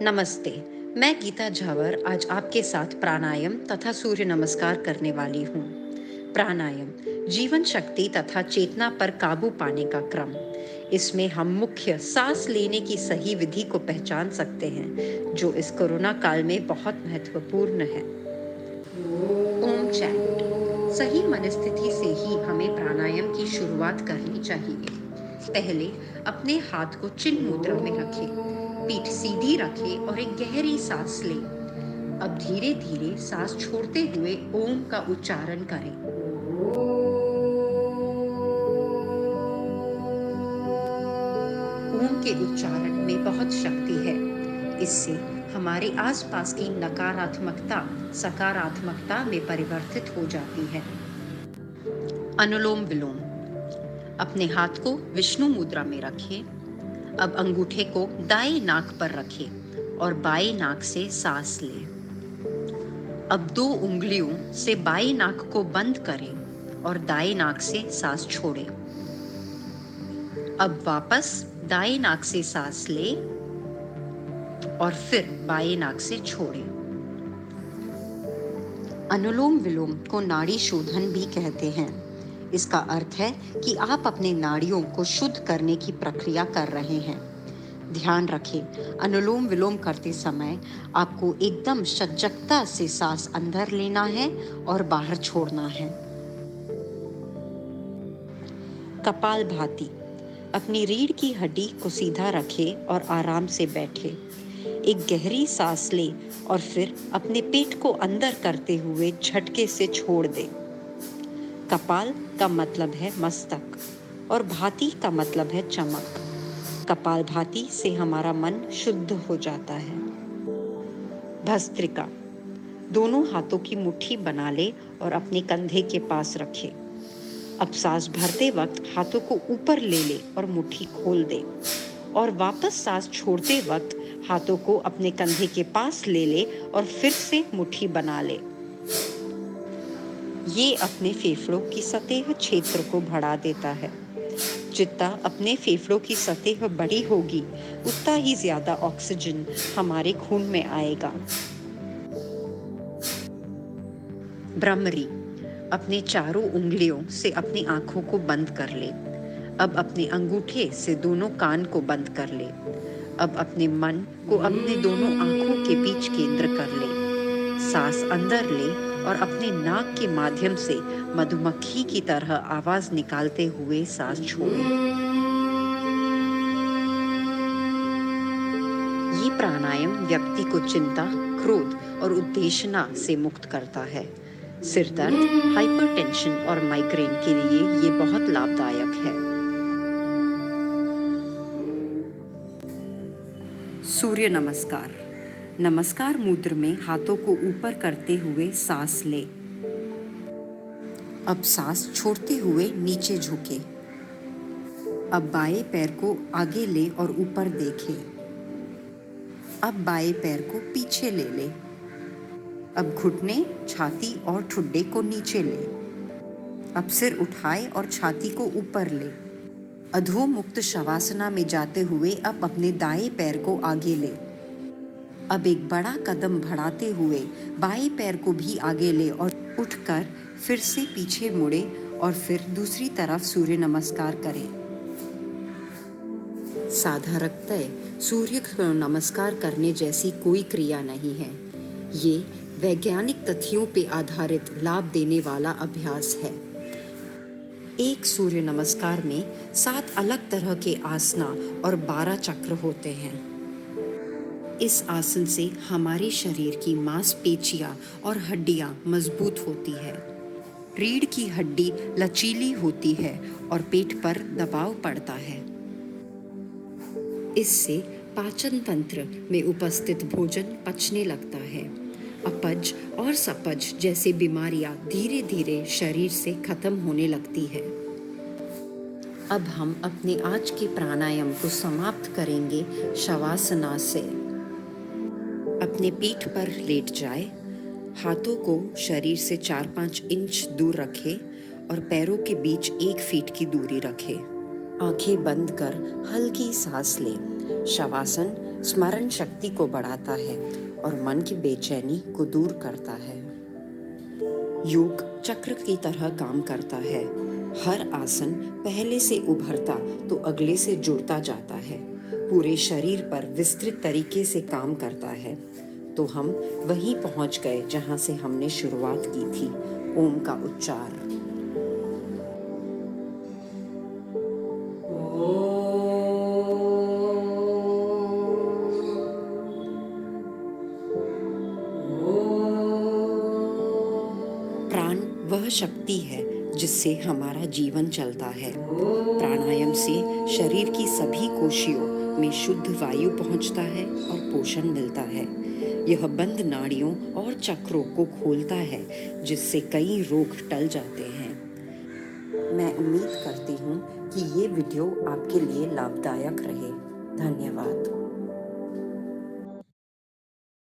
नमस्ते। मैं गीता झावर आज आपके साथ प्राणायाम तथा सूर्य नमस्कार करने वाली हूँ। प्राणायाम जीवन शक्ति तथा चेतना पर काबू पाने का क्रम। इसमें हम मुख्य सांस लेने की सही विधि को पहचान सकते हैं, जो इस कोरोना काल में बहुत महत्वपूर्ण है। ओम चैंट। सही मनस्थिति से ही हमें प्राणायाम की शुरुआत करनी चाहिए। पहले अपने हाथ को चिन्ह मुद्रा में रखें, पीठ सीधी रखें और एक गहरी सांस लें। अब धीरे धीरे सांस छोड़ते हुए ओम का उच्चारण करें। ओम के उच्चारण में बहुत शक्ति है। इससे हमारे आसपास की नकारात्मकता सकारात्मकता में परिवर्तित हो जाती है। अनुलोम विलोम। अपने हाथ को विष्णु मुद्रा में रखें। अब अंगूठे को दाएं नाक पर रखें और बाएं नाक से सांस लें। अब 2 उंगलियों से बाएं नाक को बंद करें और दाएं नाक से सांस छोड़ें। अब वापस दाएं नाक से सांस लें और फिर बाएं नाक से छोड़ें। अनुलोम विलोम को नाड़ी शोधन भी कहते हैं। इसका अर्थ है कि आप अपने नाड़ियों को शुद्ध करने की प्रक्रिया कर रहे हैं। ध्यान रखें, अनुलोम विलोम करते समय आपको एकदम सजगता से सांस अंदर लेना है और बाहर छोड़ना है। कपालभाति। अपनी रीढ़ की हड्डी को सीधा रखें और आराम से बैठें। एक गहरी सांस लें और फिर अपने पेट को अंदर करते हुए झटके से छोड़ दें। कपाल का मतलब है मस्तक और भाति का मतलब है चमक। कपालभाति से हमारा मन शुद्ध हो जाता है। भस्त्रिका। दोनों हाथों की मुट्ठी बना ले और अपने कंधे के पास रखें। अब सांस भरते वक्त हाथों को ऊपर ले ले और मुट्ठी खोल दे और वापस सांस छोड़ते वक्त हाथों को अपने कंधे के पास ले ले और फिर से मुट्ठी बना ले। ये अपने फेफड़ों की सतह क्षेत्र को बढ़ा देता है। जितना अपने फेफड़ों की सतह बड़ी होगी, उतना ही ज्यादा ऑक्सीजन हमारे खून में आएगा। भ्रमरी। अपने चारों उंगलियों से अपनी आंखों को बंद कर ले। अब अपने अंगूठे से दोनों कान को बंद कर ले। अब अपने मन को अपने दोनों आंखों के बीच केंद्र कर ले। सांस अंदर ले और अपने नाक के माध्यम से मधुमक्खी की तरह आवाज निकालते हुए सांस छोड़ें। ये प्राणायाम व्यक्ति को चिंता, क्रोध और उत्तेजना से मुक्त करता है। सिर दर्द, हाइपरटेंशन और माइग्रेन के लिए ये बहुत लाभदायक है। सूर्य नमस्कार। नमस्कार मुद्रा में हाथों को ऊपर करते हुए सांस ले। अब सांस छोड़ते हुए नीचे झुके। अब बाएं पैर को आगे ले और ऊपर देखे। अब बाएं पैर को पीछे ले ले। अब घुटने, छाती और ठुड्डे को नीचे ले। अब सिर उठाए और छाती को ऊपर ले। अधोमुक्त शवासना में जाते हुए अब अपने दाएं पैर को आगे ले। अब एक बड़ा कदम बढ़ाते हुए बाएं पैर को भी आगे ले और उठकर फिर से पीछे मुड़े और फिर दूसरी तरफ सूर्य नमस्कार करें। साधारणतः सूर्य को नमस्कार करने जैसी कोई क्रिया नहीं है। ये वैज्ञानिक तथ्यों पे आधारित लाभ देने वाला अभ्यास है। एक सूर्य नमस्कार में 7 अलग तरह के आसना और 12 चक्र होते हैं। इस आसन से हमारे शरीर की मांसपेशियां और हड्डियां मजबूत होती है। रीढ़ की हड्डी लचीली होती है और पेट पर दबाव पड़ता है। इससे पाचन तंत्र में उपस्थित भोजन पचने लगता है। अपच और सपच जैसी बीमारियां धीरे धीरे शरीर से खत्म होने लगती है। अब हम अपने आज के प्राणायाम को समाप्त करेंगे शवासना से। अपने पीठ पर लेट जाए, हाथों को शरीर से 4-5 इंच दूर रखें और पैरों के बीच 1 फीट की दूरी रखें। आंखें बंद कर हल्की सांस लें। शवासन स्मरण शक्ति को बढ़ाता है और मन की बेचैनी को दूर करता है। योग चक्र की तरह काम करता है। हर आसन पहले से उभरता तो अगले से जुड़ता जाता है। पूरे शरीर पर विस्तृत तरीके से काम करता है। तो हम वहीं पहुंच गए जहां से हमने शुरुआत की थी, ओम का उच्चार। प्राण वह शक्ति है जिससे हमारा जीवन चलता है। प्राणायाम से शरीर की सभी कोशियों में शुद्ध वायु पहुंचता है और पोषण मिलता है। यह बंद नाड़ियों और चक्रों को खोलता है, जिससे कई रोग टल जाते हैं। मैं उम्मीद करती हूँ कि ये वीडियो आपके लिए लाभदायक रहे। धन्यवाद।